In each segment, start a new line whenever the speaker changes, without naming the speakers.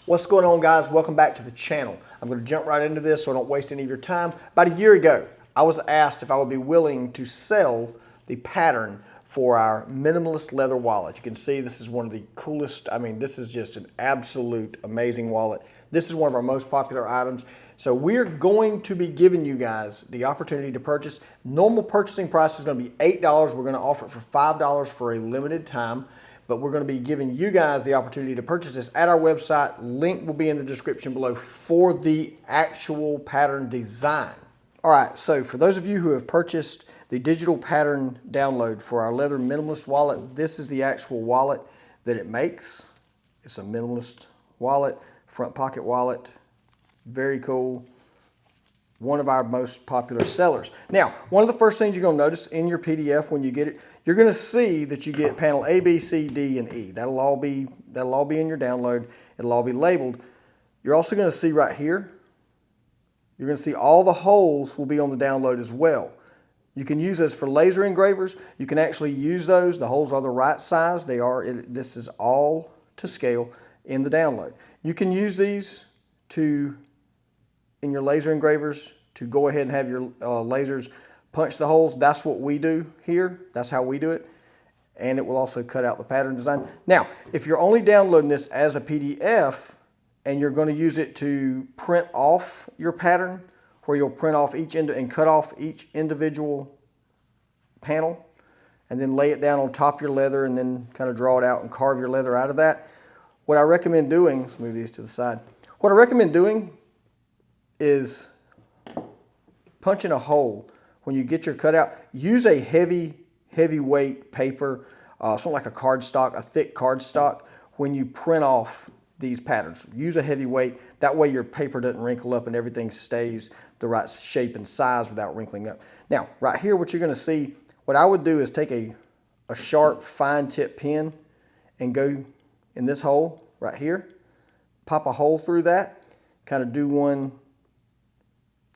What's going on, guys? Welcome back to the channel. I'm going to jump right into this so I don't waste any of your time. About a year ago, I was asked if I would be willing to sell the pattern for our minimalist leather wallet. You can see this is one of the coolest. I mean, this is just an absolute amazing wallet. This is one of our most popular items. So we're going to be giving you guys the opportunity to purchase. Normal purchasing price is going to be $8. We're going to offer it for $5 for a limited time. But we're going to be giving you guys the opportunity to purchase this at our website. Link will be in the description below for the actual pattern design. All right, so for those of you who have purchased the digital pattern download for our leather minimalist wallet, this is the actual wallet that it makes. It's a minimalist wallet, front pocket wallet, very cool. One of our most popular sellers. Now, one of the first things you're going to notice in your PDF when you get it, you're going to see that you get panel A, B, C, D, and E. That'll all be in your download. It'll all be labeled. You're also going to see right here, you're going to see all the holes will be on the download as well. You can use those for laser engravers. You can actually use those. The holes are the right size. This is all to scale in the download. You can use these in your laser engravers to go ahead and have your lasers punch the holes. That's what we do here. That's how we do it. And it will also cut out the pattern design. Now, if you're only downloading this as a PDF and you're going to use it to print off your pattern, where you'll print off and cut off each individual panel and then lay it down on top of your leather and then kind of draw it out and carve your leather out of that. What I recommend doing, let's move these to the side. What I recommend doing is punching a hole when you get your cutout. Use a heavyweight paper, something like a cardstock, a thick cardstock, when you print off these patterns. Use a heavyweight. That way your paper doesn't wrinkle up and everything stays the right shape and size without wrinkling up. Now, right here, what you're going to see, what I would do is take a sharp, fine tip pen and go in this hole right here, pop a hole through that, kind of do one.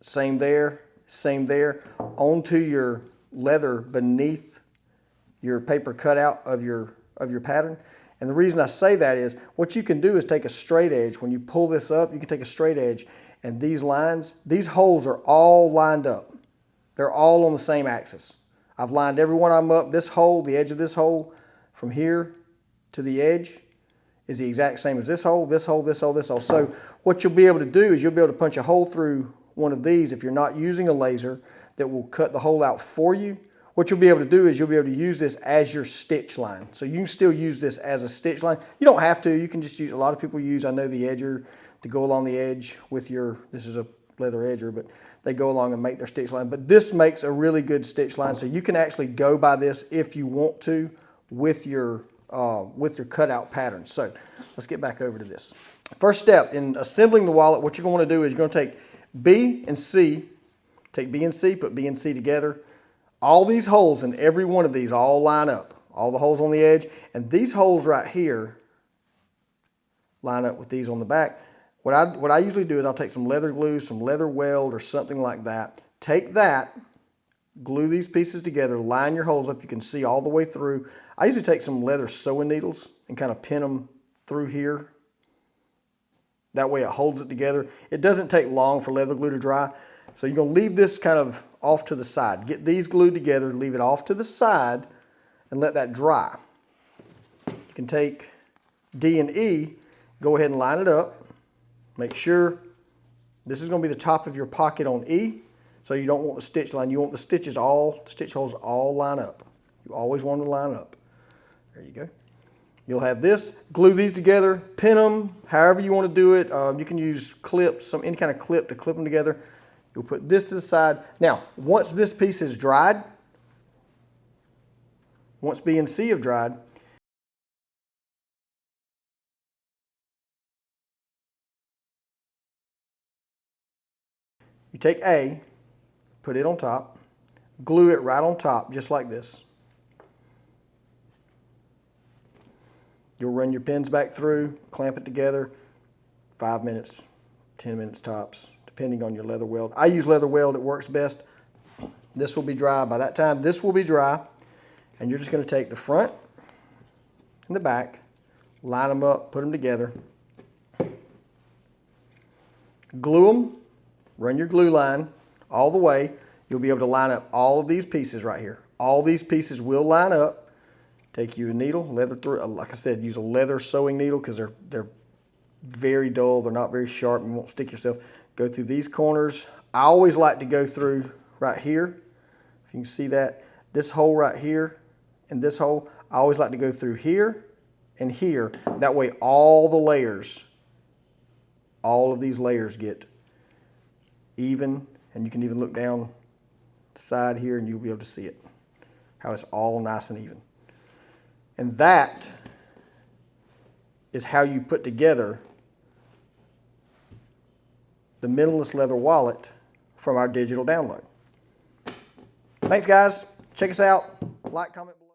Same there, onto your leather beneath your paper cutout of your pattern. And the reason I say that is what you can do is take a straight edge. When you pull this up, you can take a straight edge, and these holes are all lined up. They're all on the same axis. I've lined every one of them up. This hole, the edge of this hole, from here to the edge is the exact same as this hole, this hole, this hole, this hole. So what you'll be able to do is you'll be able to punch a hole through one of these if you're not using a laser that will cut the hole out for you. What you'll be able to do is you'll be able to use this as your stitch line. So you can still use this as a stitch line. You don't have to. You can just use, a lot of people use, I know, the edger to go along the edge with this is a leather edger, but they go along and make their stitch line. But this makes a really good stitch line. So you can actually go by this if you want to with your cutout pattern. So let's get back over to this. First step in assembling the wallet, what you're going to do is you're going to take B and C, take B and C, put B and C together. All these holes in every one of these all line up. All the holes on the edge. And these holes right here line up with these on the back. What I usually do is I'll take some leather glue, some leather weld or something like that. Take that, glue these pieces together, line your holes up. You can see all the way through. I usually take some leather sewing needles and kind of pin them through here. That way it holds it together. It doesn't take long for leather glue to dry. So you're going to leave this kind of off to the side. Get these glued together, leave it off to the side, and let that dry. You can take D and E, go ahead and line it up. Make sure this is going to be the top of your pocket on E, so you don't want the stitch line. You want the stitch holes all line up. You always want them to line up. There you go. You'll have this, glue these together, pin them, however you want to do it. You can use clips, any kind of clip to clip them together. You'll put this to the side. Now, once this piece is dried, once B and C have dried, you take A, put it on top, glue it right on top, just like this. You'll run your pins back through, clamp it together, 5 minutes, 10 minutes tops, depending on your leather weld. I use leather weld, it works best. This will be dry. By that time, this will be dry, and you're just going to take the front and the back, line them up, put them together, glue them, run your glue line all the way. You'll be able to line up all of these pieces right here. All these pieces will line up. Take you a needle, like I said, use a leather sewing needle because they're very dull. They're not very sharp. You won't stick yourself. Go through these corners. I always like to go through right here. If you can see that, this hole right here and this hole, I always like to go through here and here. That way all the layers, all of these layers get even, and you can even look down the side here and you'll be able to see it, how it's all nice and even. And that is how you put together the Minimalist Leather Wallet from our digital download. Thanks, guys. Check us out. Like, comment below.